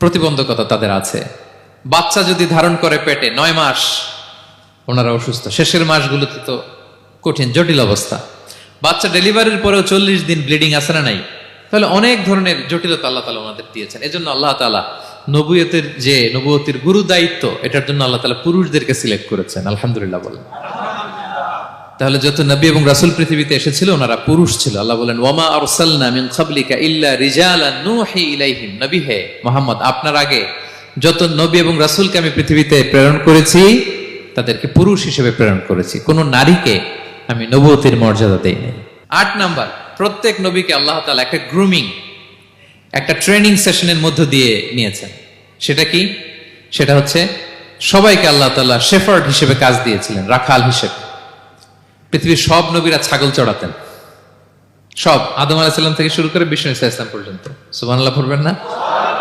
প্রতিবন্ধকতা তাদের আছে। বাচ্চা যদি ধারণ করে পেটে 9 মাস, ওনারা অসুস্থ। শেষের মাসগুলোতে তো কঠিন জটিল অবস্থা। বাচ্চা ডেলিভারির পরেও 40 দিন ব্লিডিং আছে না নাই? তাহলে অনেক ধরনের জটিলতা আল্লাহ তাআলা ওনাদের দিয়েছেন। এজন্য আল্লাহ তাআলা নবুয়তের গুরু দায়িত্ব, এটার জন্য আল্লাহ তাআলা পুরুষদেরকে সিলেক্ট করেছেন। আলহামদুলিল্লাহ বলেন। তাহলে যত নবী এবং রাসূল পৃথিবীতে এসেছিল ওনারা পুরুষ ছিল। আল্লাহ বলেন, ওয়ামা আরসালনা মিন ক্বাবলিকা ইল্লা রিজালান নূহি ইলাইহিম। নবী হে মুহাম্মদ, আপনার আগে যত নবী এবং রাসূলকে আমি পৃথিবীতে প্রেরণ করেছি তাদেরকে পুরুষ হিসেবে প্রেরণ করেছি, কোন নারীকে আমি নবুয়তের মর্যাদা দেইনি। 8 নাম্বার, প্রত্যেক নবীকে আল্লাহ তাআলা একটা গ্রুমিং, একটা ট্রেনিং সেশনের মধ্য দিয়ে নিয়েছেন। সেটা কি? সেটা হচ্ছে সবাইকে আল্লাহ তাআলা শেফার্ড হিসেবে কাজ দিয়েছিলেন, রাখাল হিসেবে। পৃথিবীর সব নবীরা ছাগল চড়াতেন, সব, আদম আলাইহিস সালাম থেকে শুরু করে বিষ্ণু ইসা ইসলাম পর্যন্ত। সুবহানাল্লাহ পড়বেন না?